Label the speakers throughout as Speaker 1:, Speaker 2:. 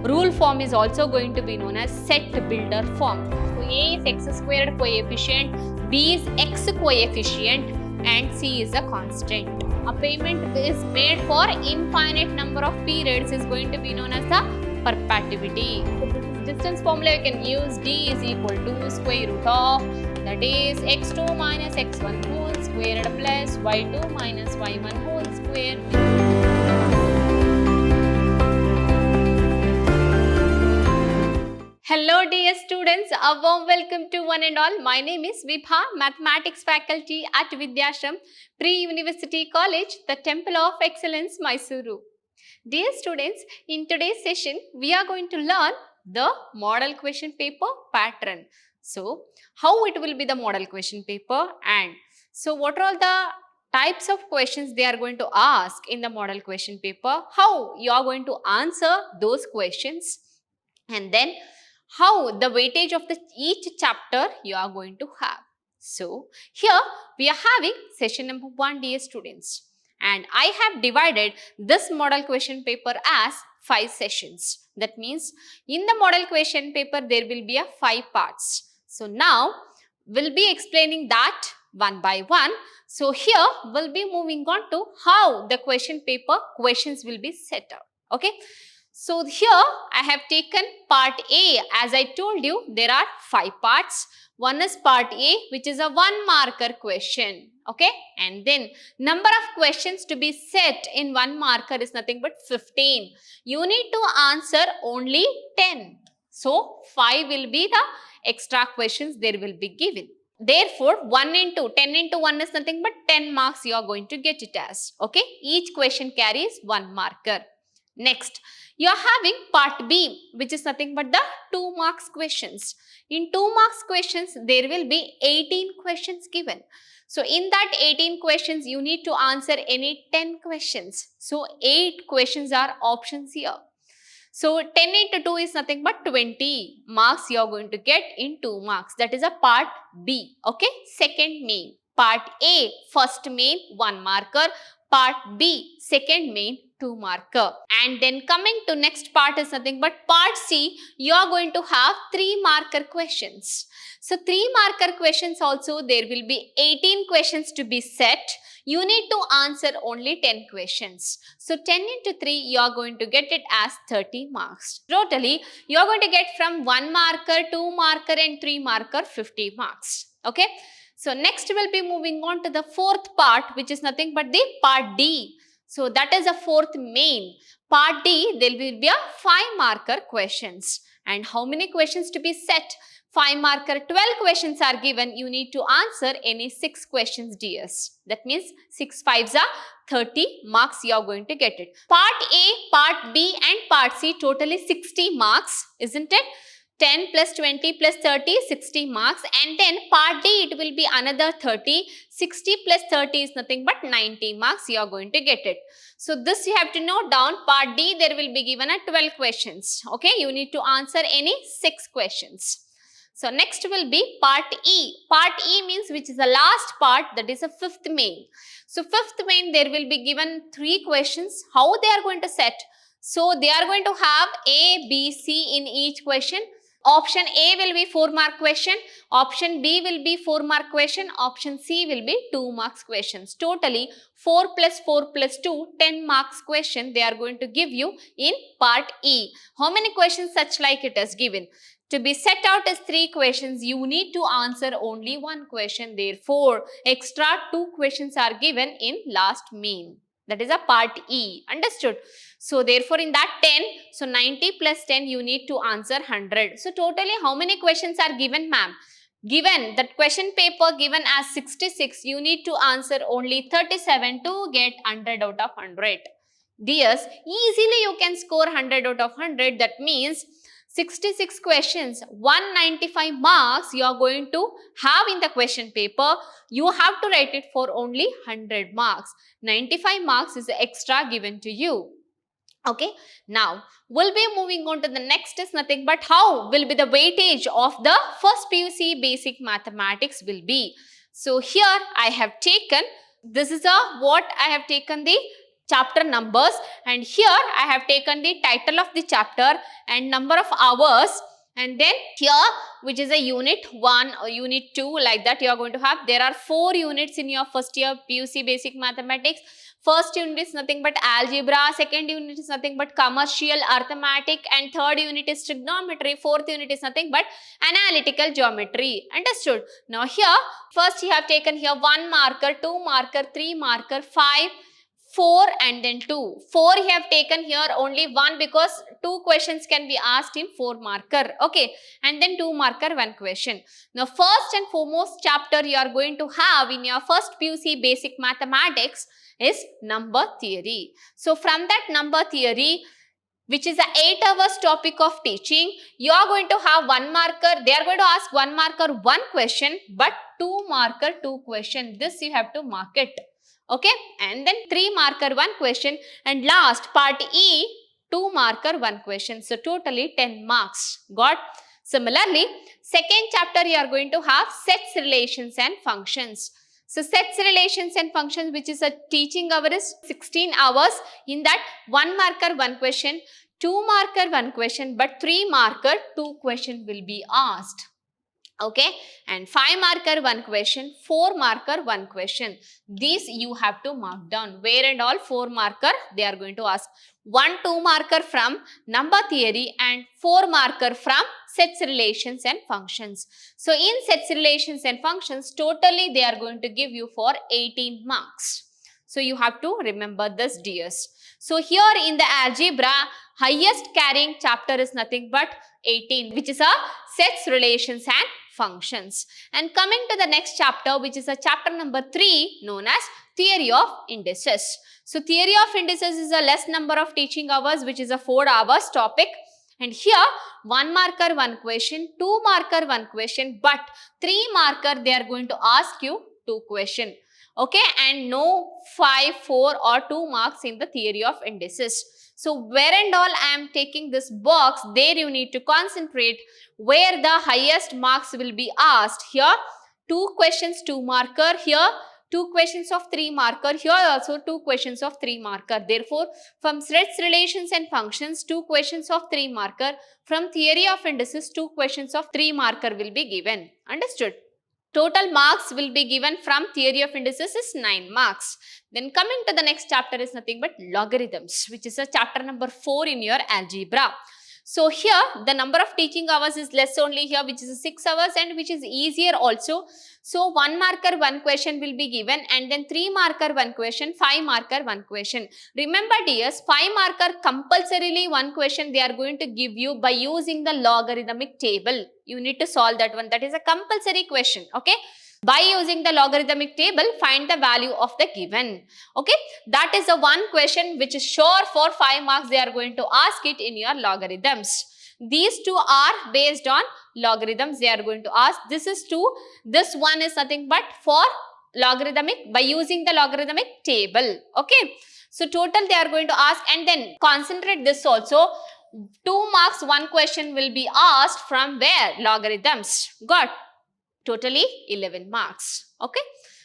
Speaker 1: Rule form is also going to be known as set builder form. So A is x squared coefficient, B is x coefficient, and C is a constant. A payment is made for infinite number of periods is going to be known as the perpetuity. So this is distance formula we can use. D is equal to square root of, that is x2 minus x1 whole squared plus y2 minus y1 whole square. Hello dear students, a warm welcome to one and all. My name is Vibha, Mathematics faculty at Vidhyaashram, Pre-University College, the Temple of Excellence, Mysuru. Dear students, in today's session, we are going to learn the model question paper pattern. So, how it will be the model question paper, and so what are all the types of questions they are going to ask in the model question paper, how you are going to answer those questions, and then how the weightage of each chapter you are going to have. So, here we are having session number 1, dear students, and I have divided this model question paper as 5 sessions. That means in the model question paper there will be 5 parts. So, now we'll be explaining that one by one. So, here we'll be moving on to how the question paper questions will be set out. Okay. So, here I have taken part A. As I told you, there are 5 parts. One is part A, which is a 1 marker question. Okay. And then number of questions to be set in 1 marker is nothing but 15. You need to answer only 10. So, 5 will be the extra questions there will be given. Therefore, 10 into 1 is nothing but 10 marks you are going to get it as. Okay. Each question carries 1 marker. Next, you are having part B, which is nothing but the 2 marks questions. In 2 marks questions, there will be 18 questions given. So, in that 18 questions, you need to answer any 10 questions. So, 8 questions are options here. So, 10 into 2 is nothing but 20 marks you are going to get in 2 marks. That is a part B. Okay. Second main. Part A, first main, 1 marker. Part B, second main, 2 marker. And then coming to next part is nothing but part C, you are going to have 3 marker questions. So, 3 marker questions also, there will be 18 questions to be set. You need to answer only 10 questions. So, 10 into 3, you are going to get it as 30 marks. Totally, you are going to get from 1 marker, 2 marker and 3 marker, 50 marks. Okay. So, next we will be moving on to the 4th part, which is nothing but the part D. So, that is a 4th main. Part D, there will be a 5 marker questions. And how many questions to be set? 5 marker, 12 questions are given. You need to answer any 6 questions, DS. That means 6 5s are 30 marks you are going to get it. Part A, part B and part C totally 60 marks, isn't it? 10 plus 20 plus 30, 60 marks, and then part D it will be another 30, 60 plus 30 is nothing but 90 marks you are going to get it. So, this you have to note down. Part D there will be given a 12 questions. Okay, you need to answer any 6 questions. So, next will be part E. Part E means which is the last part, that is a 5th main. So, 5th main there will be given 3 questions. How they are going to set? So, they are going to have A, B, C in each question. Option A will be 4 mark question, option B will be 4 mark question, option C will be 2 marks questions. Totally 4 plus 4 plus 2, 10 marks question they are going to give you in part E. How many questions such like it is given? To be set out as 3 questions, you need to answer only 1 question. Therefore, extra 2 questions are given in last main. That is a part E. Understood? So, therefore, in that 10, so 90 plus 10, you need to answer 100. So, totally how many questions are given, ma'am? Given that question paper given as 66, you need to answer only 37 to get 100 out of 100. Dears, easily you can score 100 out of 100. That means 66 questions, 195 marks you are going to have in the question paper. You have to write it for only 100 marks. 95 marks is the extra given to you. Okay. Now, we'll be moving on to the next is nothing but how will be the weightage of the first PUC basic mathematics will be. So, here I have taken, this is what I have taken the chapter numbers, and here I have taken the title of the chapter and number of hours, and then here which is a unit 1 or unit 2, like that you are going to have. There are 4 units in your first year PUC basic mathematics. First unit is nothing but algebra, second unit is nothing but commercial arithmetic, and third unit is trigonometry, fourth unit is nothing but analytical geometry. Understood? Now here first you have taken here 1 marker, 2 marker, 3 marker, 5, 4 and then 2. 4 you have taken here only 1 because 2 questions can be asked in 4 marker. Okay, and then 2 marker 1 question. Now first and foremost chapter you are going to have in your first PUC basic mathematics is number theory. So from that number theory, which is a 8 hours topic of teaching, you are going to have 1 marker. They are going to ask 1 marker 1 question, but 2 marker 2 question. This you have to mark it. Okay, and then 3 marker 1 question, and last part E 2 marker 1 question. So totally 10 marks. Got? Similarly, second chapter you are going to have sets, relations and functions. So sets, relations and functions, which is a teaching hour is 16 hours. In that 1 marker 1 question, 2 marker 1 question, but 3 marker 2 question will be asked. Okay, and 5 marker 1 question, 4 marker 1 question. These you have to mark down. Where and all 4 marker they are going to ask. 1 2 marker from number theory and 4 marker from sets, relations and functions. So in sets, relations and functions, totally they are going to give you for 18 marks. So you have to remember this, dears. So here in the algebra, highest carrying chapter is nothing but 18, which is a sets, relations and functions. And coming to the next chapter, which is a chapter number 3, known as theory of indices. So theory of indices is a less number of teaching hours, which is a 4 hours topic. And here 1 marker 1 question, 2 marker 1 question, but 3 marker they are going to ask you 2 question. Okay, and no 5, 4 or 2 marks in the theory of indices. So where and all I am taking this box, there you need to concentrate where the highest marks will be asked. Here 2 questions 2 marker, here 2 questions of 3 marker, here also 2 questions of 3 marker. Therefore, from sets, relations and functions, 2 questions of 3 marker. From theory of indices, 2 questions of 3 marker will be given. Understood? Total marks will be given from theory of indices is 9 marks. Then coming to the next chapter is nothing but logarithms, which is a chapter number 4 in your algebra. So here the number of teaching hours is less only here, which is 6 hours and which is easier also. So 1 marker 1 question will be given, and then 3 marker 1 question, 5 marker 1 question. Remember dears, 5 marker compulsorily 1 question they are going to give you by using the logarithmic table. You need to solve that one. That is a compulsory question. Okay. By using the logarithmic table, find the value of the given. Okay, that is the one question which is sure for 5 marks they are going to ask it in your logarithms. These two are based on logarithms they are going to ask. This is 2. This one is nothing but for logarithmic by using the logarithmic table. Okay, so total they are going to ask, and then concentrate this also. 2 marks 1 question will be asked from where? Logarithms. Got? Totally 11 marks. Okay.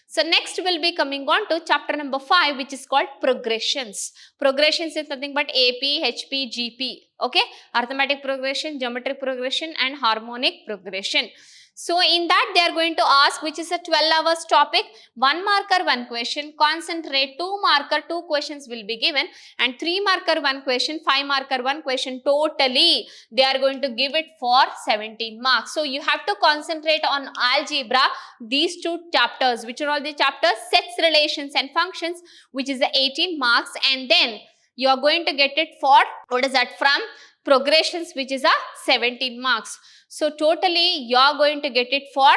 Speaker 1: So next we'll be coming on to chapter number 5, which is called progressions. Progressions is nothing but AP, HP, GP. Okay. Arithmetic progression, geometric progression and harmonic progression. So in that they are going to ask, which is a 12 hours topic, 1 marker 1 question, concentrate, 2 marker 2 questions will be given, and 3 marker 1 question, 5 marker 1 question, totally they are going to give it for 17 marks. So you have to concentrate on algebra, these 2 chapters, which are all the chapters, sets, relations and functions, which is the 18 marks, and then you are going to get it for, what is that, from progressions, which is a 17 marks. So totally you are going to get it for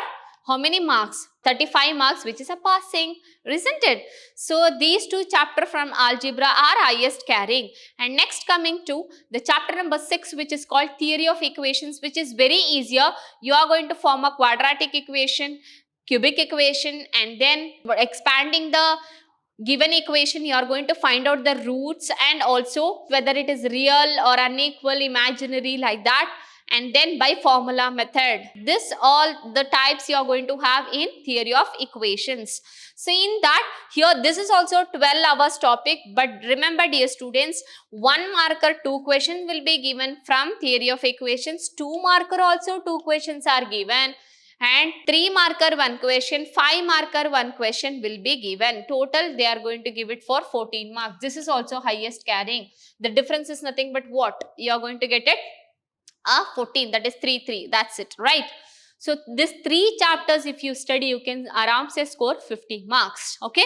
Speaker 1: how many marks? 35 marks, which is a passing, isn't it? So these 2 chapters from algebra are highest carrying. And next coming to the chapter number 6, which is called theory of equations, which is very easier. You are going to form a quadratic equation, cubic equation, and then expanding the given equation, you are going to find out the roots and also whether it is real or unequal, imaginary, like that. and then by formula method. This all the types you are going to have in theory of equations. So in that, here this is also 12 hours topic, but remember dear students, 1 marker 2 questions will be given from theory of equations, 2 marker also 2 questions are given, and 3 marker 1 question, 5 marker 1 question will be given. Total they are going to give it for 14 marks. This is also highest carrying. The difference is nothing but what? You are going to get it 14, that is 3, that's it, right? So this 3 chapters if you study, you can around say score 50 marks, okay?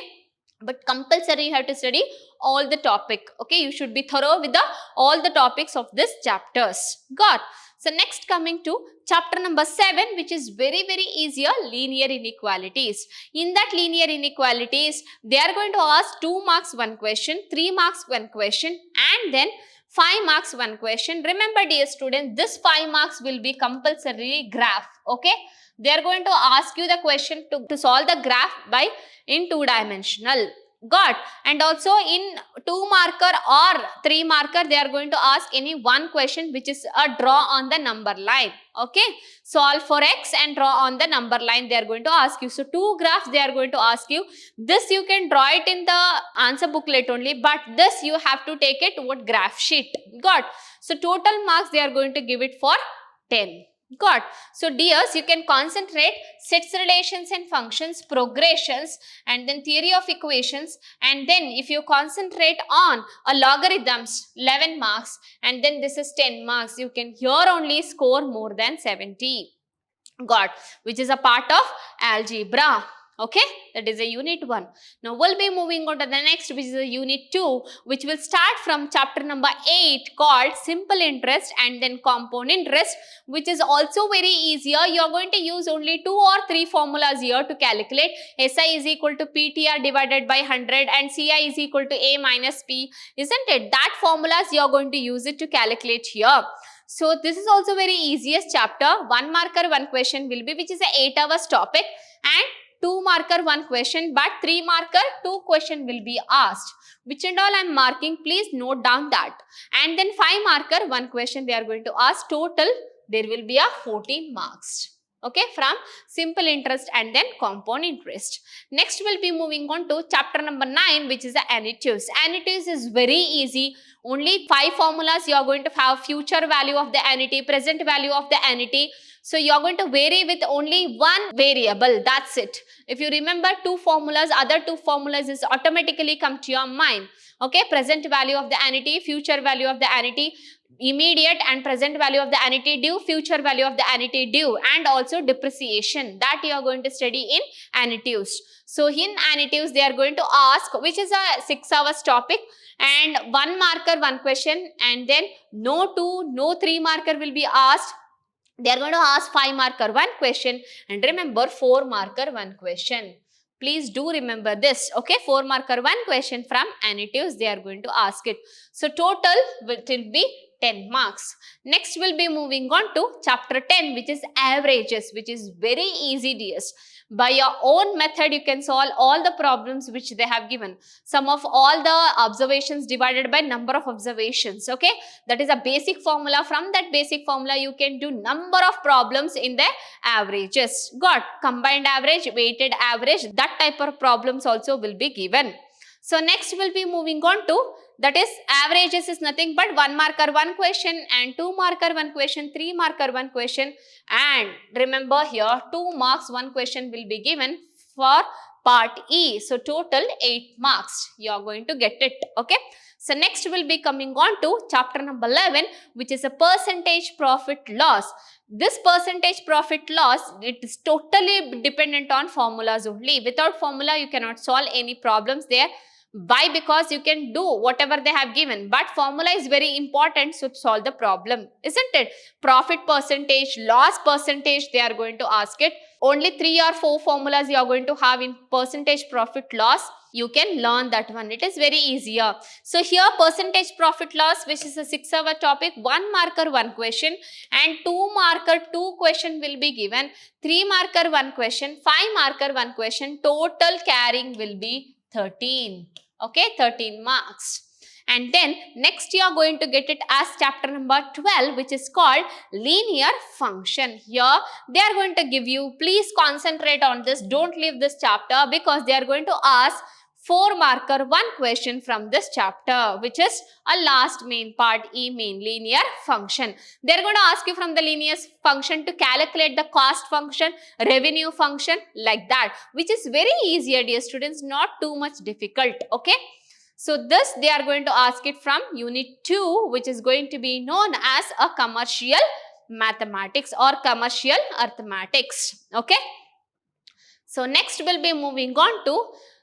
Speaker 1: But compulsory you have to study all the topic, okay? You should be thorough with all the topics of this chapters. Got? So next coming to chapter number 7, which is very easier, linear inequalities. In that linear inequalities, they are going to ask 2 marks 1 question, 3 marks 1 question, and then 5 marks 1 question. Remember dear students, this 5 marks will be compulsory graph, okay? They are going to ask you the question to solve the graph by in 2-dimensional. Got? And also in 2 marker or 3 marker, they are going to ask any one question which is a draw on the number line, okay? Solve for x and draw on the number line they are going to ask you. So 2 graphs they are going to ask you. This you can draw it in the answer booklet only, but this you have to take it what graph sheet. Got? So total marks they are going to give it for 10. Got? So dears, you can concentrate sets, relations and functions, progressions, and then theory of equations, and then if you concentrate on a logarithms, 11 marks, and then this is 10 marks, you can here only score more than 70. Got? Which is a part of algebra. Okay, that is a unit 1. Now we'll be moving on to the next, which is a unit 2, which will start from chapter number 8 called simple interest and then compound interest, which is also very easier. You are going to use only 2 or 3 formulas here to calculate. SI is equal to PTR divided by 100 and CI is equal to A minus P, isn't it? That formulas you are going to use it to calculate here. So this is also very easiest chapter. 1 marker 1 question will be, which is a 8 hours topic, and 2 marker 1 question, but 3 marker 2 question will be asked. Which and all I am marking, please note down that. And then 5 marker 1 question they are going to ask. Total there will be a 14 marks. Okay, from simple interest and then compound interest. Next we'll be moving on to chapter number 9, which is the additives. Additives is very easy. Only 5 formulas you are going to have: future value of the annuity, present value of the annuity. So you are going to vary with only one variable, that's it. If you remember 2 formulas, other 2 formulas is automatically come to your mind. Okay, present value of the annuity, future value of the annuity, immediate and present value of the annuity due, future value of the annuity due, and also depreciation, that you are going to study in additives. So in additives they are going to ask, which is a 6 hours topic, and 1 marker 1 question, and then no 2, no 3 marker will be asked. They are going to ask 5 marker 1 question, and remember 4 marker 1 question. Please do remember this, okay? 4 marker 1 question from additives they are going to ask it. So total will be 10 marks. Next we'll be moving on to chapter 10, which is averages, which is very easy, dears. By your own method you can solve all the problems which they have given. Sum of all the observations divided by number of observations, okay? That is a basic formula. From that basic formula you can do number of problems in the averages. Got? Combined average, weighted average, that type of problems also will be given. So next we'll be moving on to, that is averages is nothing but 1 marker 1 question and 2 marker 1 question, 3 marker 1 question, and remember here 2 marks 1 question will be given for part E. So total 8 marks you are going to get it, okay? So next we'll be coming on to chapter number 11, which is a percentage profit loss. This percentage profit loss, it is totally dependent on formulas only. Without formula you cannot solve any problems there. Why? Because you can do whatever they have given, but formula is very important to solve the problem, isn't it? Profit percentage, loss percentage, they are going to ask it. Only 3 or 4 formulas you are going to have in percentage profit loss. You can learn that one. It is very easier. So here percentage profit loss, which is a 6 hour topic, 1 marker 1 question and 2 marker 2 question will be given. 3 marker 1 question, 5 marker 1 question. Total carrying will be 13. Okay, 13 marks. And then next you are going to get it as chapter number 12, which is called linear function. Here they are going to give you, please concentrate on this, don't leave this chapter, because they are going to ask 4 marker 1 question from this chapter, which is a last main part, main linear function. They are going to ask you from the linear function to calculate the cost function, revenue function, like that, which is very easy, dear students, not too much difficult. Okay, so this they are going to ask it from unit 2, which is going to be known as a commercial mathematics or commercial arithmetics. Okay, so next we'll be moving on to,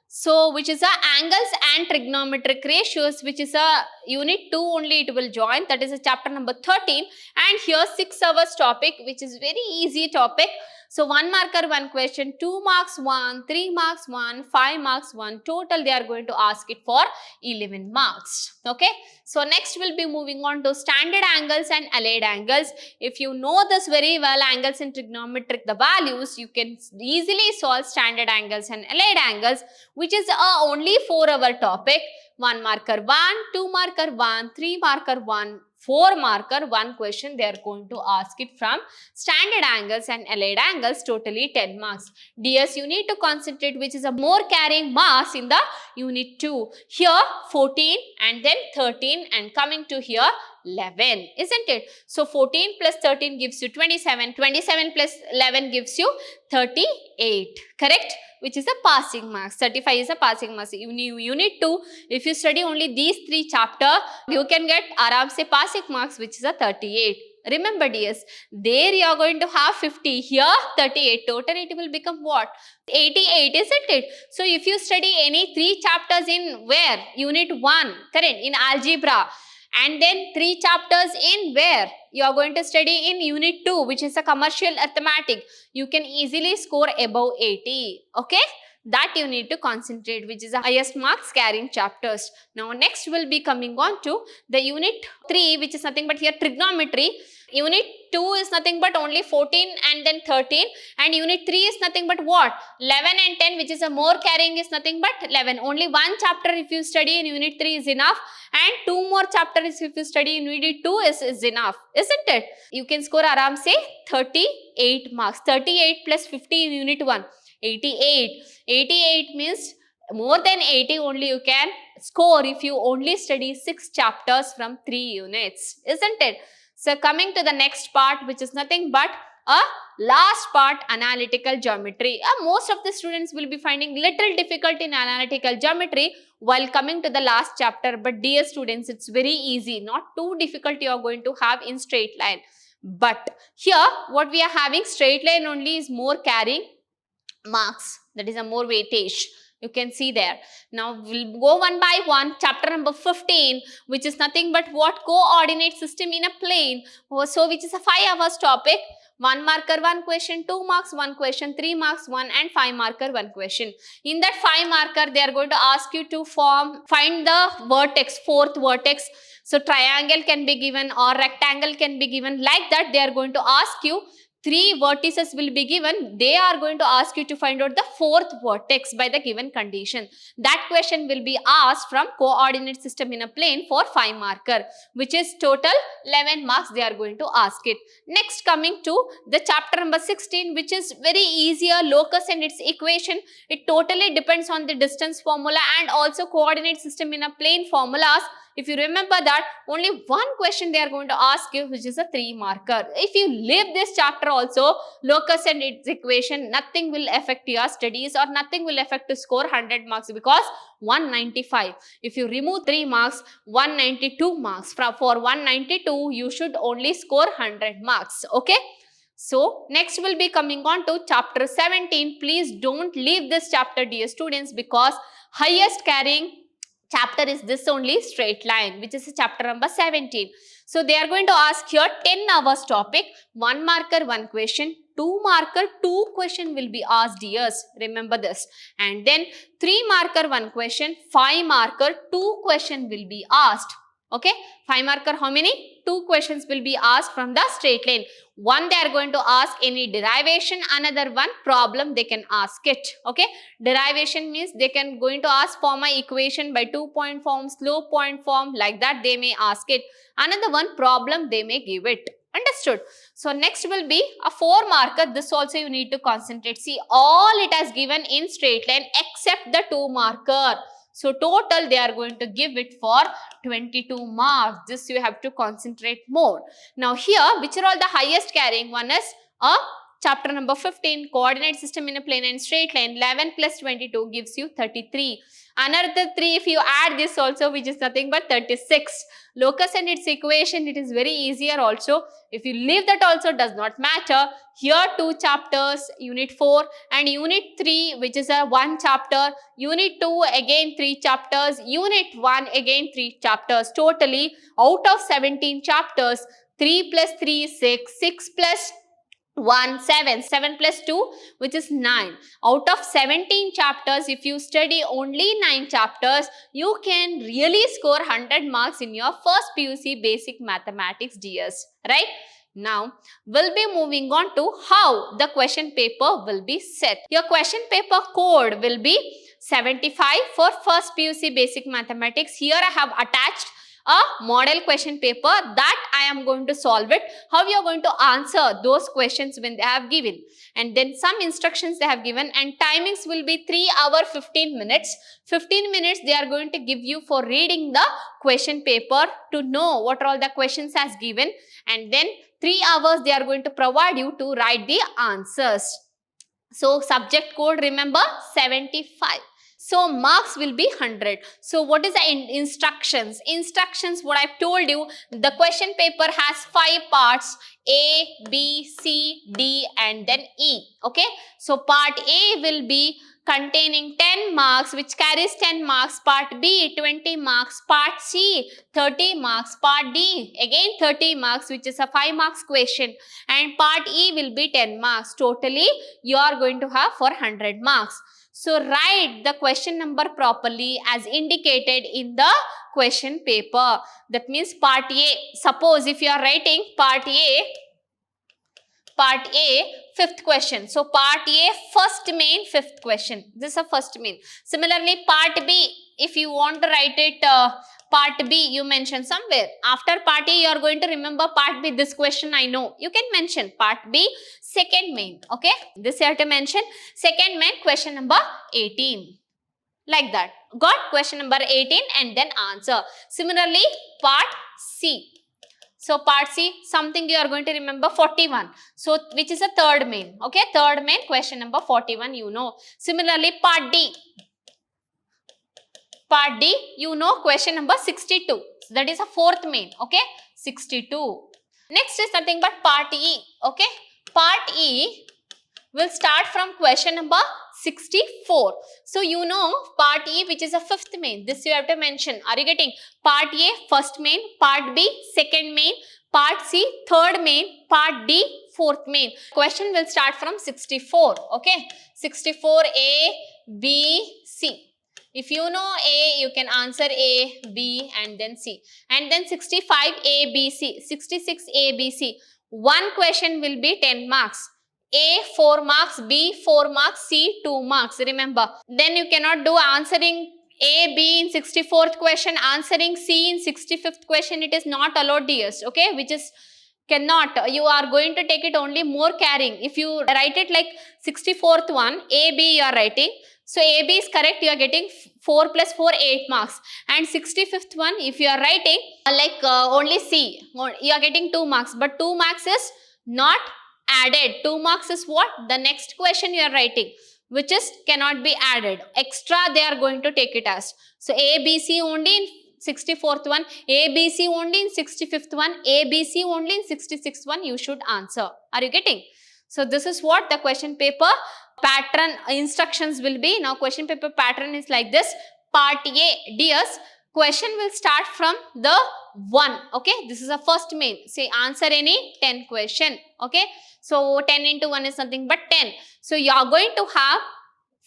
Speaker 1: so which is a angles and trigonometric ratios, which is a unit 2 only it will join, that is a chapter number 13, and here 6 hours topic, which is very easy topic. So 1 marker 1 question, 2 marks 1, 3 marks 1, 5 marks 1, total they are going to ask it for 11 marks. Okay, so next we'll be moving on to standard angles and allied angles. If you know this very well, angles and trigonometric, the values, you can easily solve standard angles and allied angles, which is only 4 hour topic. 1 marker 1, 2 marker 1, 3 marker 1, 4 marker 1 question they are going to ask it from standard angles and allied angles, totally 10 marks. DS you need to concentrate which is a more carrying marks in the unit 2. Here 14 and then 13 and coming to here 11, isn't it? So 14 plus 13 gives you 27, 27 plus 11 gives you 38, correct? Which is a passing marks. 35 is a passing marks. Unit 2, if you study only these 3 chapters, you can get aram se passing marks, which is a 38. Remember dears, there you are going to have 50, here 38, total it will become what? 88, isn't it? So if you study any 3 chapters in where? Unit 1, correct, in algebra, and then 3 chapters in where? You are going to study in unit 2, which is a commercial arithmetic. You can easily score above 80. Okay, that you need to concentrate, which is the highest marks carrying chapters. Now next will be coming on to the unit 3, which is nothing but here trigonometry. Unit 2 is nothing but only 14 and then 13, and unit 3 is nothing but what? 11 and 10, which is a more carrying is nothing but 11. Only 1 chapter if you study in unit 3 is enough, and 2 more chapters if you study in unit 2 is enough, isn't it? You can score aram say 38 marks. 38 plus 50 in unit 1, 88. 88 means more than 80 only you can score if you only study 6 chapters from 3 units, isn't it? So coming to the next part, which is nothing but a last part, analytical geometry. Most of the students will be finding little difficult in analytical geometry while coming to the last chapter. But dear students, it's very easy, not too difficult you are going to have in straight line. But here what we are having, straight line only is more carrying marks, that is a more weightage. You can see there. Now we'll go one by one. Chapter number 15, which is nothing but what? Coordinate system in a plane. So which is a 5 hours topic. 1 marker 1 question, 2 marks 1 question, 3 marks 1, and 5 marker 1 question. In that 5 marker, they are going to ask you to find the vertex, 4th vertex. So triangle can be given or rectangle can be given. Like that, they are going to ask you. 3 vertices will be given. They are going to ask you to find out the 4th vertex by the given condition. That question will be asked from coordinate system in a plane for 5 marker, which is total 11 marks they are going to ask it. Next, coming to the chapter number 16, which is very easier, locus and its equation. It totally depends on the distance formula and also coordinate system in a plane formulas. If you remember that, only 1 question they are going to ask you, which is a 3 marker. If you leave this chapter also, locus and its equation, nothing will affect your studies or nothing will affect to score 100 marks because 195. If you remove 3 marks, 192 marks. For 192, you should only score 100 marks. Okay. So, next will be coming on to chapter 17. Please don't leave this chapter, dear students, because highest carrying chapter is this only, straight line, which is chapter number 17. So they are going to ask here 10 hours topic, 1 marker 1 question, 2 marker 2 question will be asked, years, remember this, and then 3 marker 1 question, 5 marker 2 question will be asked. Okay, 5 marker how many? 2 questions will be asked from the straight line. One they are going to ask any derivation, another one problem they can ask it. Okay, derivation means they can going to ask for my equation by 2-point form, slope point form, like that they may ask it. Another one problem they may give it. Understood? So next will be a 4 marker. This also you need to concentrate. See, all it has given in straight line except the 2 marker. So total they are going to give it for 22 marks. This you have to concentrate more. Now here, which are all the highest carrying? One is a chapter number 15, coordinate system in a plane and straight line. 11 plus 22 gives you 33. Another 3, if you add this also, which is nothing but 36. Locus and its equation, it is very easier also. If you leave that also, does not matter. Here 2 chapters, unit 4 and unit 3, which is a 1 chapter. Unit 2 again 3 chapters. Unit 1 again 3 chapters. Totally out of 17 chapters, 3 plus 3 is 6, 6 plus 1, 7, 7 plus 2 which is 9. Out of 17 chapters, if you study only 9 chapters, you can really score 100 marks in your first PUC basic mathematics DS, right? Now, we'll be moving on to how the question paper will be set. Your question paper code will be 75 for first PUC basic mathematics. Here I have attached a model question paper that I am going to solve it, how you are going to answer those questions when they have given, and then some instructions they have given, and timings will be 3 hours 15 minutes. 15 minutes they are going to give you for reading the question paper to know what all the questions has given, and then 3 hours they are going to provide you to write the answers. So subject code, remember, 75. So marks will be 100. So what is the instructions? Instructions, what I've told you, the question paper has 5 parts: A, B, C, D and then E. Okay. So part A will be containing 10 marks, which carries 10 marks. Part B 20 marks. Part C 30 marks. Part D again 30 marks, which is a 5 marks question. And part E will be 10 marks. Totally you are going to have for 100 marks. So write the question number properly as indicated in the question paper. That means part A, suppose if you are writing part A, 5th question. So part A, first main, 5th question. This is a first main. Similarly, part B, if you want to write it part B, you mention somewhere. After part A, you are going to remember part B. This question I know. You can mention part B, second main. Okay. This you have to mention. Second main, question number 18. Like that. Got question number 18 and then answer. Similarly, part C. So part C, something you are going to remember, 41. So which is a third main. Okay. Third main, question number 41, you know. Similarly, part D. Part D, you know, question number 62. So that is a fourth main. Okay. 62. Next is nothing but part E. Okay. Part E will start from question number 64. So you know part E, which is a 5th main. This you have to mention. Are you getting? Part A, first main. Part B, second main. Part C, third main. Part D, fourth main. Question will start from 64. Okay. 64 A, B, C. If you know A, you can answer A, B and then C. And then 65 A, B, C. 66 A, B, C. One question will be 10 marks. A 4 marks, B 4 marks, C 2 marks. Remember. Then you cannot do answering A, B in 64th question, answering C in 65th question. It is not allowed, dears. Okay. Which is cannot. You are going to take it only more carrying. If you write it like 64th one, A, B you are writing. So AB is correct, you are getting 4 plus 4, 8 marks. And 65th one, if you are writing like only C, you are getting 2 marks. But 2 marks is not added. 2 marks is what? The next question you are writing, which is cannot be added. Extra they are going to take it as. So A, B, C only in 64th one, A, B, C only in 65th one, A, B, C only in 66th one you should answer. Are you getting? So this is what the question paper pattern instructions will be. Now question paper pattern is like this. Part A, dears, question will start from the 1. Okay, this is a first main. Say answer any 10 question. Okay, so 10 into 1 is nothing but 10. So you are going to have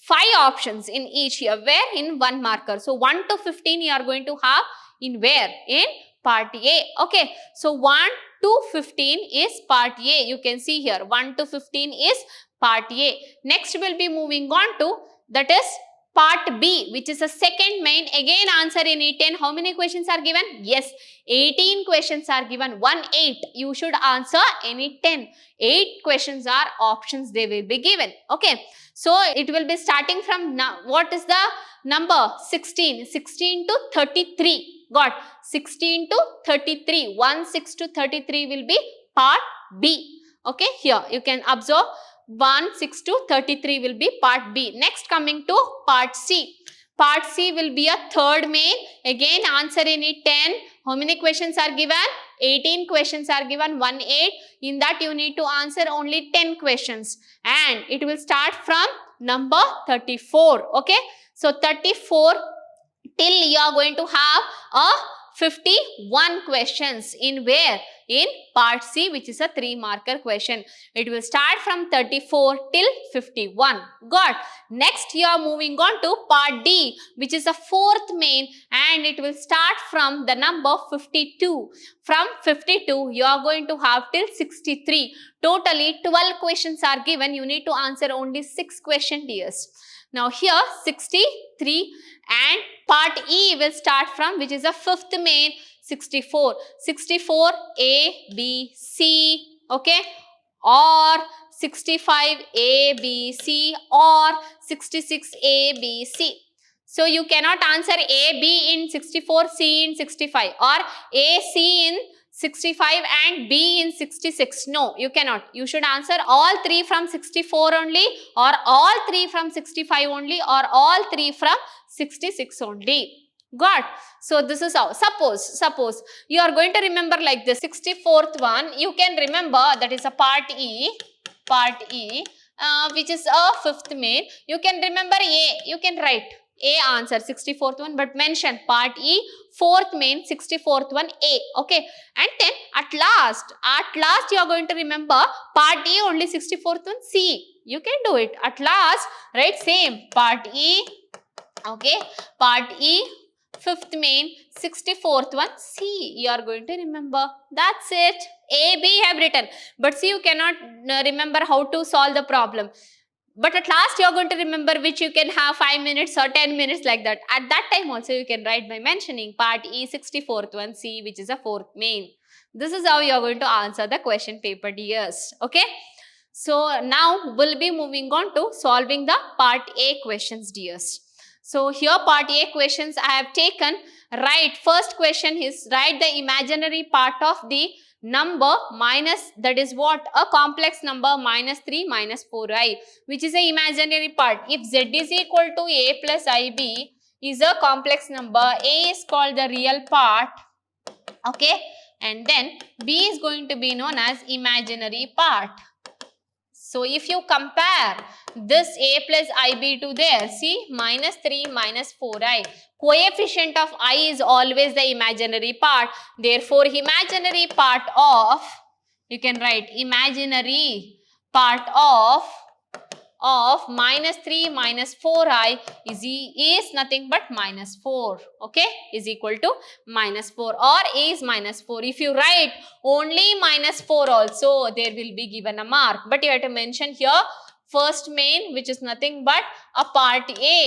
Speaker 1: 5 options in each here. Where? In 1 marker. So 1 to 15 you are going to have in where? In part A. Okay, so 1 to 15 is part A. You can see here 1 to 15 is part A. Next we'll be moving on to that is part B, which is a second main. Again, answer in E10. How many questions are given? Yes, 18 questions are given. 1-8. You should answer any 10. 8 questions are options they will be given. Okay, so it will be starting from now. What is the number? 16. 16 to 33. Got 16 to 33. 1-6 to 33 will be part B. Okay, here you can observe 1-6 to 33 will be part B. Next, coming to part C. Part C will be a third main. Again, answer in it 10. How many questions are given? 18 questions are given. 1-8. In that you need to answer only 10 questions. And it will start from number 34. Okay. So 34 till you are going to have a 51 questions in where? In part C, which is a 3-marker question. It will start from 34 till 51. Got. Next, you are moving on to part D, which is a 4th main, and it will start from the number 52. From 52, you are going to have till 63. Totally 12 questions are given. You need to answer only 6 questions, dears. Now here 63, and part E will start from, which is a 5th main, 64. 64 A, B, C, okay, or 65 A, B, C, or 66 A, B, C. So you cannot answer A, B in 64, C in 65, or A, C in 65 and B in 66. No, you cannot. You should answer all 3 from 64 only, or all 3 from 65 only, or all 3 from 66 only. Got? So this is how. Suppose you are going to remember like this. 64th one, you can remember that is a part E, which is a 5th main. You can remember A. You can write A answer, 64th one, but mention part E, 4th main, 64th one A. Okay, and then at last you are going to remember part E only, 64th one C. You can do it. At last, right? Same part E. Okay, part E, 5th main, 64th one C. You are going to remember. That's it. A, B have written, but see, you cannot remember how to solve the problem. But at last you are going to remember, which you can have 5 minutes or 10 minutes like that. At that time also you can write by mentioning part E, 64th one C, which is a 4th main. This is how you are going to answer the question paper, dears. Okay. So now we'll be moving on to solving the part A questions, dears. So here part A questions I have taken. Right, first question is write the imaginary part of the number minus, that is what? A complex number -3 -4i, which is a imaginary part. If z is equal to a plus ib is a complex number, a is called the real part, okay, and then b is going to be known as imaginary part. So if you compare this a plus ib to there, see, -3 -4i, coefficient of I is always the imaginary part. Therefore, imaginary part of, you can write imaginary part of -3 -4i is nothing but -4, okay, is equal to -4, or is -4. If you write only -4 also, there will be given a mark, but you have to mention here first main, which is nothing but a part A,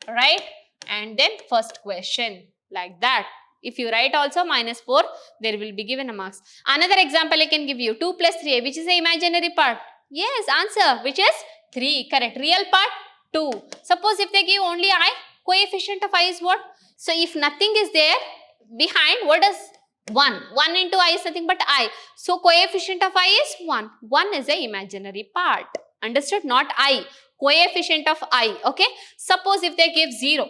Speaker 1: right, and then first question, like that. If you write also -4, there will be given a marks. Another example I can give you, 2 plus 3i, which is the imaginary part. Yes, answer, which is 3, correct. Real part 2. Suppose if they give only I, coefficient of I is what? So if nothing is there behind, what is 1? 1 into I is nothing but I. So coefficient of I is 1. 1 is the imaginary part. Understood? Not I. Coefficient of I. Okay. Suppose if they give 0.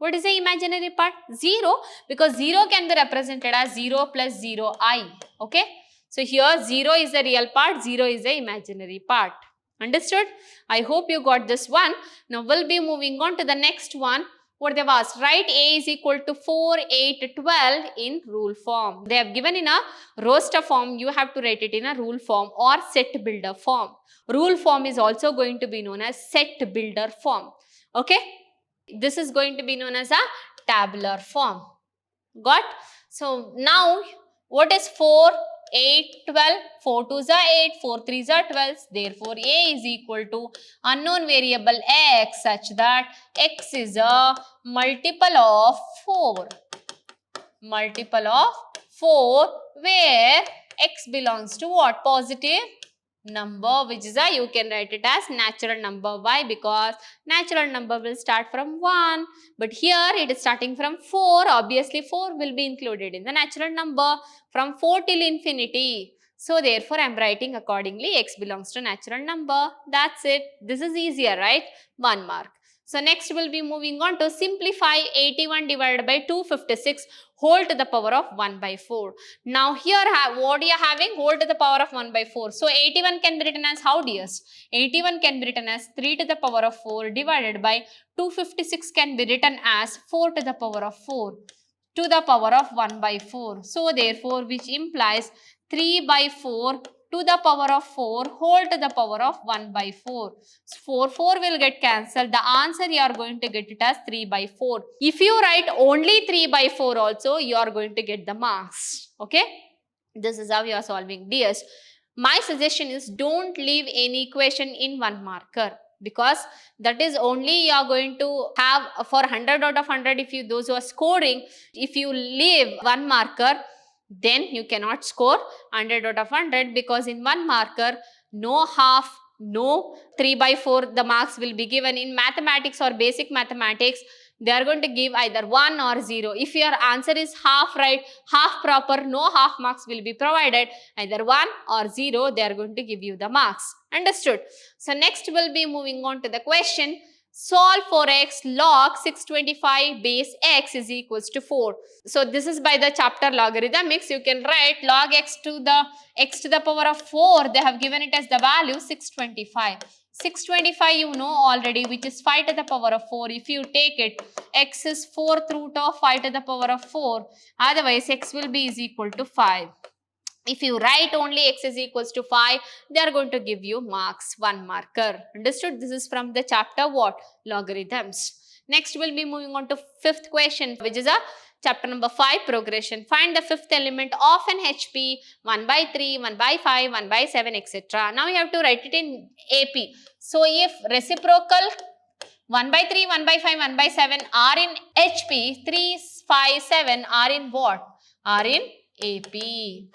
Speaker 1: What is the imaginary part? 0, because 0 can be represented as 0 plus 0i. Okay. So here 0 is the real part, 0 is the imaginary part. Understood? I hope you got this one. Now we'll be moving on to the next one. What they've asked, write A is equal to 4, 8, 12 in rule form. They have given in a roster form. You have to write it in a rule form or set builder form. Rule form is also going to be known as set builder form. Okay. This is going to be known as a tabular form. Got? So now what is 4? 8, 12, 4 2s are 8, 4 3s are 12. Therefore, A is equal to unknown variable x such that x is a multiple of 4. Multiple of 4 where x belongs to what? Positive number, which is a, you can write it as natural number. Why? Because natural number will start from 1, but here it is starting from 4. Obviously 4 will be included in the natural number from 4 till infinity. So therefore I am writing accordingly x belongs to natural number. That's it. This is easier, right? 1 mark. So next we'll be moving on to simplify 81 divided by 256 whole to the power of 1 by 4. Now here what you are having? Whole to the power of 1 by 4. So 81 can be written as how, dears? 81 can be written as 3 to the power of 4 divided by 256 can be written as 4 to the power of 4 to the power of 1 by 4. So therefore which implies 3 by 4 to the power of 4 whole to the power of 1 by 4. So 4 will get cancelled. The answer you are going to get it as 3 by 4. If you write only 3 by 4 also, you are going to get the marks. Okay? This is how you are solving. Dears, my suggestion is don't leave any question in 1 marker, because that is only you are going to have for 100 out of 100 if you those who are scoring. If you leave 1 marker, then you cannot score 100 out of 100, because in 1 marker, no half, no 3 by 4 the marks will be given. In mathematics or basic mathematics, they are going to give either 1 or 0. If your answer is half right, half proper, no half marks will be provided. Either 1 or 0, they are going to give you the marks. Understood? So next we'll be moving on to the question. Solve for x log 625 base x is equals to 4. So this is by the chapter logarithmics. You can write log x to the power of 4. They have given it as the value 625. 625 you know already, which is 5 to the power of 4. If you take it, x is 4th root of 5 to the power of 4. Otherwise, x will be is equal to 5. If you write only x is equals to 5, they are going to give you marks, 1 marker. Understood? This is from the chapter what? Logarithms. Next, we'll be moving on to 5th question, which is a chapter number 5, progression. Find the 5th element of an HP 1 by 3, 1 by 5, 1 by 7, etc. Now, you have to write it in AP. So, if reciprocal 1 by 3, 1 by 5, 1 by 7 are in HP, 3, 5, 7 are in what? Are in AP.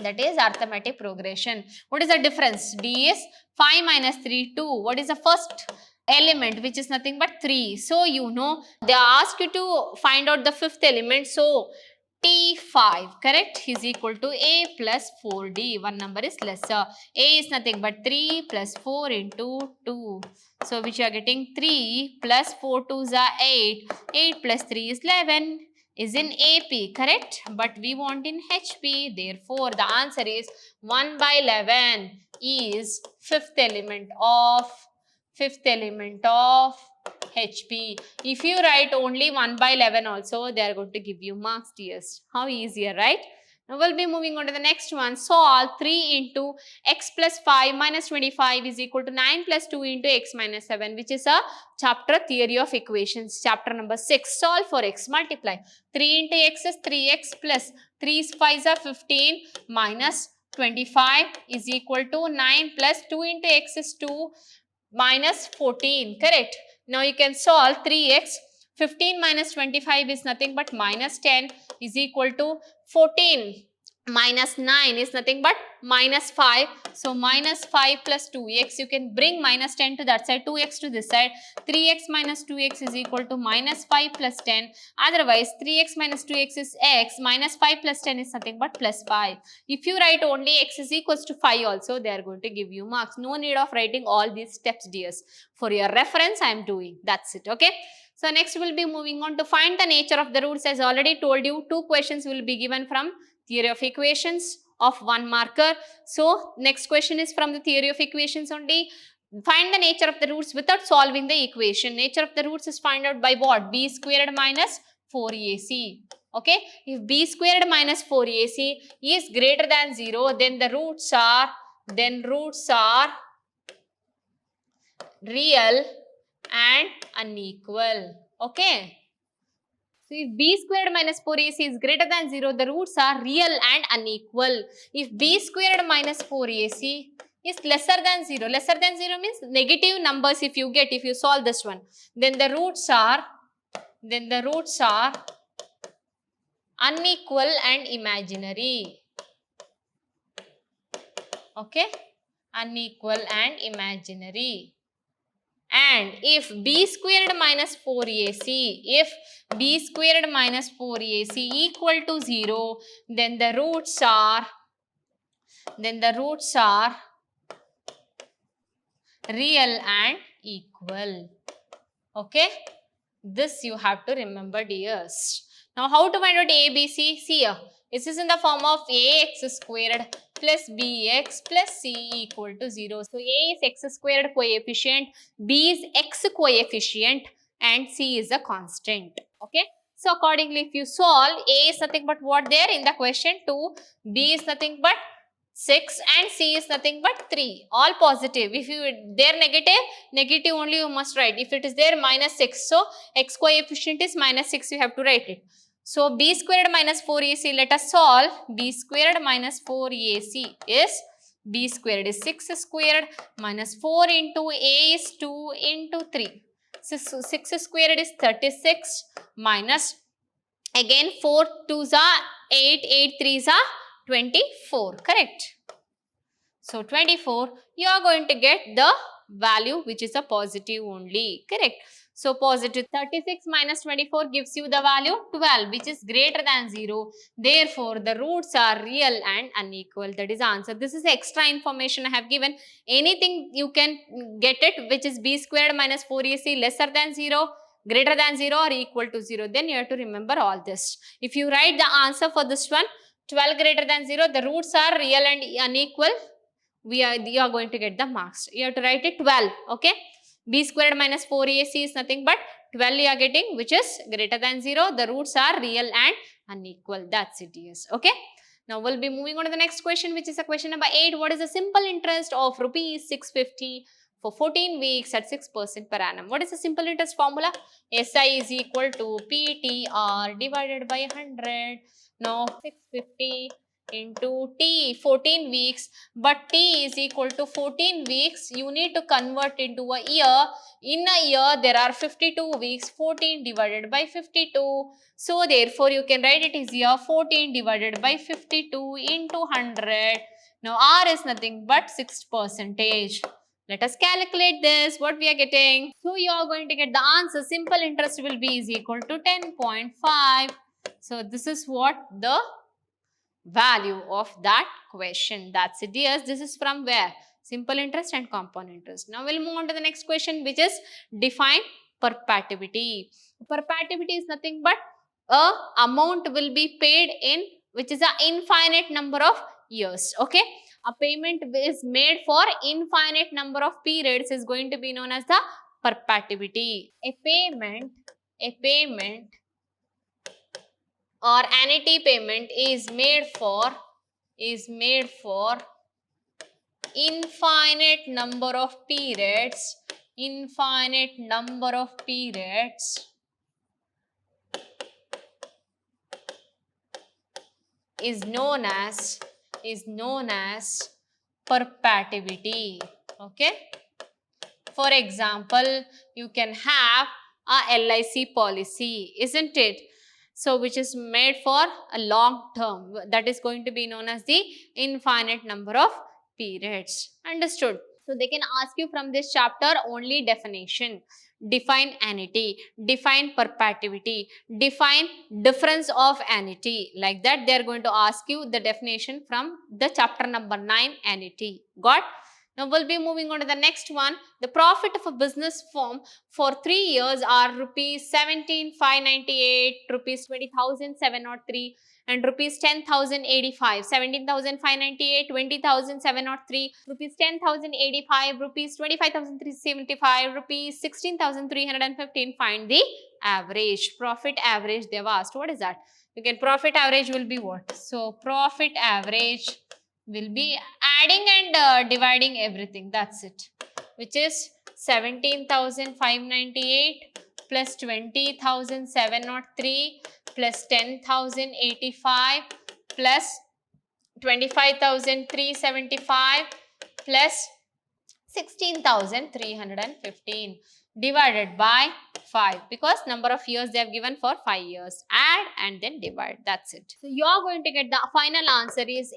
Speaker 1: That is arithmetic progression. What is the difference? D is 5 minus 3, 2. What is the first element, which is nothing but 3? So, you know, they ask you to find out the 5th element. So, T5, correct, is equal to A plus 4D. One number is lesser. A is nothing but 3 plus 4 into 2. So, which you are getting 3 plus 4 2s are 8. 8 plus 3 is 11. Is in AP, correct? But we want in HP. Therefore, the answer is 1 by 11 is 5th element of HP. If you write only 1 by 11 also, they are going to give you marks, dears. How easier, right? Now, we'll be moving on to the next one. Solve 3 into x plus 5 minus 25 is equal to 9 plus 2 into x minus 7, which is a chapter theory of equations, chapter number 6. Solve for x. Multiply. 3 into x is 3x plus 3 5s are 15 minus 25 is equal to 9 plus 2 into x is 2 minus 14. Correct. Now, you can solve 3x. 15 minus 25 is nothing but minus 10 is equal to 14 minus 9 is nothing but minus 5. So, minus 5 plus 2x, you can bring minus 10 to that side, 2x to this side. 3x minus 2x is equal to minus 5 plus 10. Otherwise, 3x minus 2x is x, minus 5 plus 10 is nothing but plus 5. If you write only x is equals to 5 also, they are going to give you marks. No need of writing all these steps, dears. For your reference, I am doing. That's it, okay? So, next we will be moving on to find the nature of the roots. As already told you, 2 questions will be given from theory of equations of 1 marker. So, next question is from the theory of equations only. Find the nature of the roots without solving the equation. Nature of the roots is found out by what? B squared minus 4AC. Okay. If B squared minus 4AC is greater than 0, then the roots are real and unequal. Okay. So if b squared minus 4ac is greater than 0, the roots are real and unequal. If b squared minus 4ac is lesser than 0 means negative numbers if you solve this one, then the roots are unequal and imaginary. Okay, unequal and imaginary. And if b squared minus 4ac, equal to 0, then the roots are real and equal. Okay, this you have to remember, dears. Now how to find out a, b, c? See here, this is in the form of ax squared plus bx plus c equal to 0. So a is x squared coefficient, b is x coefficient, and c is a constant. Okay, so accordingly if you solve, a is nothing but what there in the question 2, b is nothing but 6, and c is nothing but 3, all positive. If they're negative only you must write. If it is there minus 6, so x coefficient is minus 6, you have to write it. So b squared minus 4ac, let us solve. B squared minus 4ac is, b squared is 6 squared minus 4 into a is 2 into 3. So 6 squared is 36 minus again 4 2s are 8, 8 3s are 24, correct? So 24, you are going to get the value which is a positive only, correct? So positive 36 minus 24 gives you the value 12, which is greater than 0. Therefore, the roots are real and unequal. That is the answer. This is extra information I have given. Anything you can get it, which is b squared minus 4ac lesser than 0, greater than 0 or equal to 0. Then you have to remember all this. If you write the answer for this one, 12 greater than 0, the roots are real and unequal, you are going to get the marks. You have to write it 12. Okay, b squared minus 4ac is nothing but 12 you are getting, which is greater than 0. The roots are real and unequal. That's it, yes. Okay, now we'll be moving on to the next question, which is a question number 8. What is the simple interest of rupees 650 for 14 weeks at 6% per annum? What is the simple interest formula? SI is equal to PTR divided by 100. Now 650 into T, 14 weeks, but T is equal to 14 weeks. You need to convert into a year. In a year, there are 52 weeks. 14 divided by 52. So, therefore, you can write it is here 14 divided by 52 into 100. Now, R is nothing but 6%. Let us calculate this, what we are getting. So, you are going to get the answer. Simple interest will be is equal to 10.5. So, this is what the value of that question. That's it, dears. This is from where? Simple interest and compound interest. Now, we'll move on to the next question, which is define perpetuity. Perpetuity is nothing but a amount will be paid in which is an infinite number of years. Okay, a payment is made for infinite number of periods is going to be known as the perpetuity. A payment or annuity payment is made for infinite number of periods is known as perpetuity. Okay, for example, you can have a LIC policy, isn't it? So, which is made for a long term, that is going to be known as the infinite number of periods. Understood? So, they can ask you from this chapter only definition. Define annuity, define perpetuity, define difference of annuity. Like that, they are going to ask you the definition from the chapter number 9, annuity. Got? Now, we'll be moving on to the next one. The profit of a business firm for 3 years are rupees 17,598, rupees 20,703 and rupees 10,085. 17,598, 20,703, rupees 10,085, rupees 25,375, rupees 16,315. Find the average. Profit average they have asked. What is that? You can profit average will be what? So, profit average will be adding and dividing everything, that's it, which is 17,598 plus 20,703 plus 10,085 plus 25,375 plus 16,315 divided by 5, because number of years they have given for 5 years. Add and then divide. That's it. So you are going to get the final answer is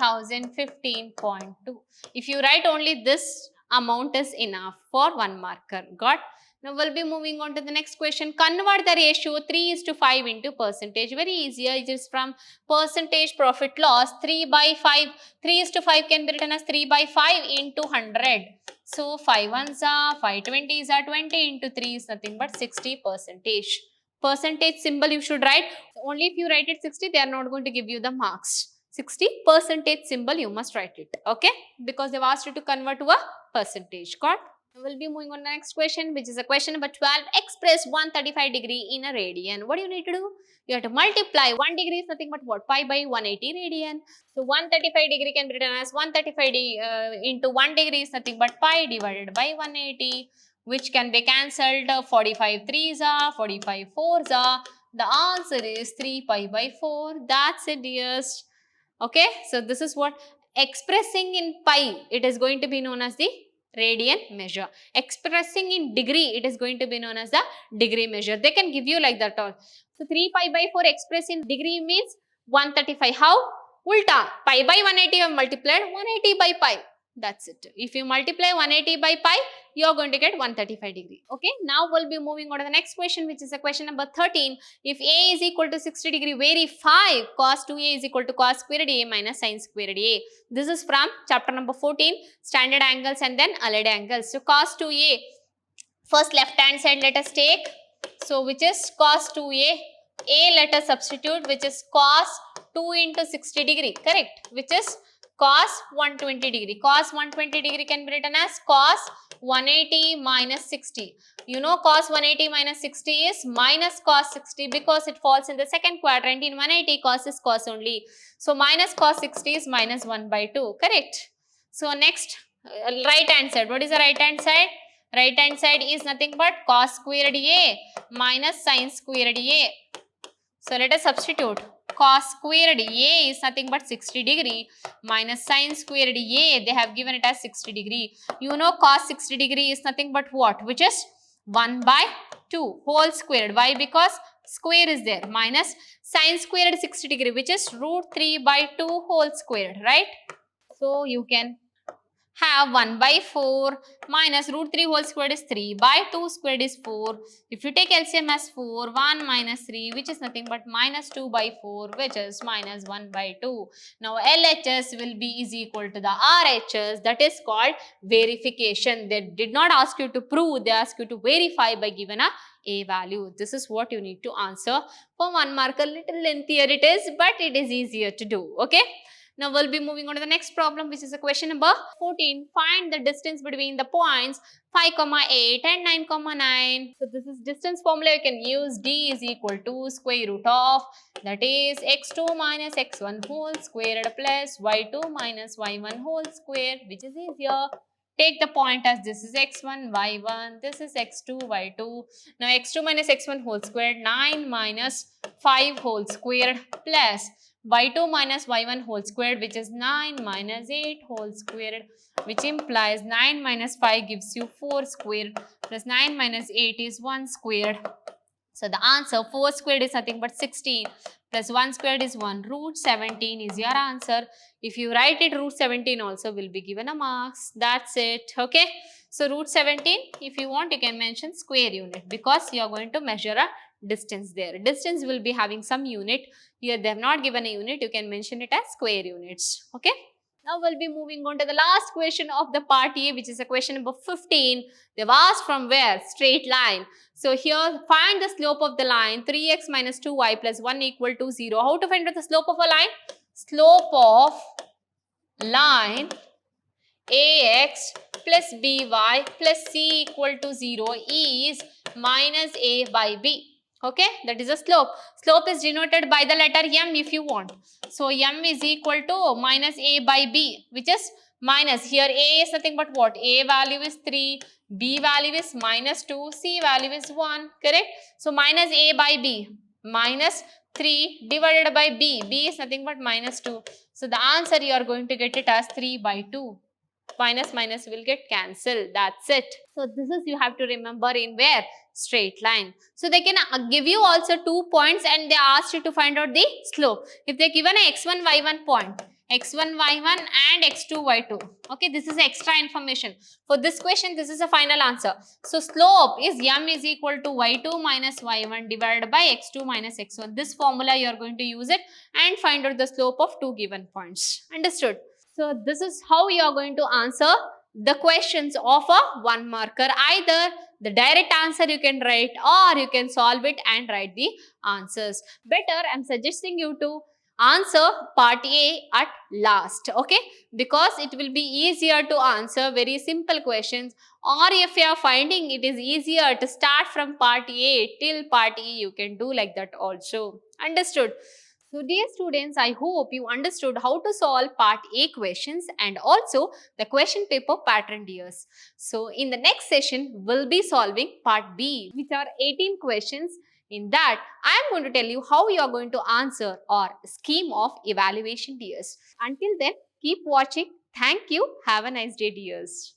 Speaker 1: 18,015.2. If you write only this amount is enough for 1 marker. Got? Now we'll be moving on to the next question. Convert the ratio 3:5 into percentage. Very easy. It is from percentage profit loss 3 by 5. 3:5 can be written as 3 by 5 into 100. So 5 ones are 5 20s are 20 into 3 is nothing but 60 percentage. Percentage symbol you should write. Only if you write it 60, they are not going to give you the marks. 60 percentage symbol you must write it. Okay? Because they've asked you to convert to a percentage. Got? We'll be moving on to the next question, which is a question number 12. Express 135 degree in a radian. What do you need to do? You have to multiply 1 degree is nothing but what? Pi by 180 radian. So 135 degree can be written as 135 into 1 degree is nothing but pi divided by 180, which can be cancelled. 45 3s are, 45 4s are. The answer is 3 pi by 4. That's it, dears. Okay, so this is what expressing in pi, it is going to be known as the radian measure. Expressing in degree, it is going to be known as the degree measure. They can give you like that all. So 3 pi by 4 express in degree means 135. How? Ulta. Pi by 180 you have multiplied 180 by pi. That's it. If you multiply 180 by pi, you are going to get 135 degree. Okay. Now we'll be moving on to the next question, which is a question number 13. If A is equal to 60 degree, verify cos 2A is equal to cos squared A minus sin squared A. This is from chapter number 14, standard angles and then allied angles. So cos 2A, first left hand side let us take. So which is cos 2A. A let us substitute, which is cos 2 into 60 degree. Correct. Which is cos 120 degree. Cos 120 degree can be written as cos 180 minus 60. You know cos 180 minus 60 is minus cos 60 because it falls in the second quadrant. In 180 cos is cos only. So minus cos 60 is minus 1 by 2. Correct. So next right hand side. What is the right hand side? Right hand side is nothing but cos squared A minus sin squared A. So let us substitute. Cos squared A is nothing but 60 degree minus sin squared A, they have given it as 60 degree. You know cos 60 degree is nothing but what? Which is 1 by 2 whole squared. Why? Because square is there. Minus sin squared 60 degree, which is root 3 by 2 whole squared, right? So you can have 1 by 4 minus root 3 whole squared is 3 by 2 squared is 4. If you take LCM as 4, 1 minus 3, which is nothing but minus 2 by 4, which is minus 1 by 2. Now LHS will be is equal to the RHS, that is called verification. They did not ask you to prove, they ask you to verify by given a value. This is what you need to answer for 1 marker. Little lengthier it is, but it is easier to do. Okay. Now we'll be moving on to the next problem, which is a question number 14. Find the distance between the points 5, 8 and 9, 9. So this is distance formula. You can use D is equal to square root of, that is x2 minus x1 whole squared plus y2 minus y1 whole squared, which is easier. Take the point as this is x1, y1, this is x2, y2. Now x2 minus x1 whole squared, 9 minus 5 whole squared plus y2 minus y1 whole squared, which is 9 minus 8 whole squared, which implies 9 minus 5 gives you 4 squared plus 9 minus 8 is 1 squared. So the answer 4 squared is nothing but 16 plus 1 squared is 1. Root 17 is your answer. If you write it, root 17 also will be given a marks. That's it. Okay. So root 17, if you want, you can mention square unit because you are going to measure a distance there. Distance will be having some unit. Here they have not given a unit. You can mention it as square units. Okay. Now we'll be moving on to the last question of the part A, which is a question number 15. They've asked from where? Straight line. So here find the slope of the line 3x minus 2y plus 1 equal to 0. How to find out the slope of a line? Slope of line ax plus by plus c equal to 0 is minus a by b. Okay, that is a slope. Slope is denoted by the letter m if you want. So m is equal to minus a by b, which is minus. Here a is nothing but what? A value is 3, B value is minus 2, C value is 1, correct? So minus A by B, minus 3 divided by B. B is nothing but minus 2. So the answer you are going to get it as 3 by 2. Minus minus will get cancelled. That's it. So this is you have to remember in where? Straight line. So they can give you also 2 points and they asked you to find out the slope. If they given a x1 y1 point, x1 y1 and x2 y2. Okay, this is extra information. For this question, this is a final answer. So slope is m is equal to y2 minus y1 divided by x2 minus x1. This formula you are going to use it and find out the slope of 2 given points. Understood? So this is how you are going to answer the questions of a 1 marker. Either the direct answer you can write or you can solve it and write the answers. Better, I am suggesting you to answer part A at last, okay? Because it will be easier to answer very simple questions, or if you are finding it is easier to start from part A till part E, you can do like that also. Understood? So dear students, I hope you understood how to solve part A questions and also the question paper pattern dears. So in the next session, we'll be solving part B, which are 18 questions. In that, I am going to tell you how you are going to answer or scheme of evaluation dears. Until then, keep watching. Thank you. Have a nice day dears.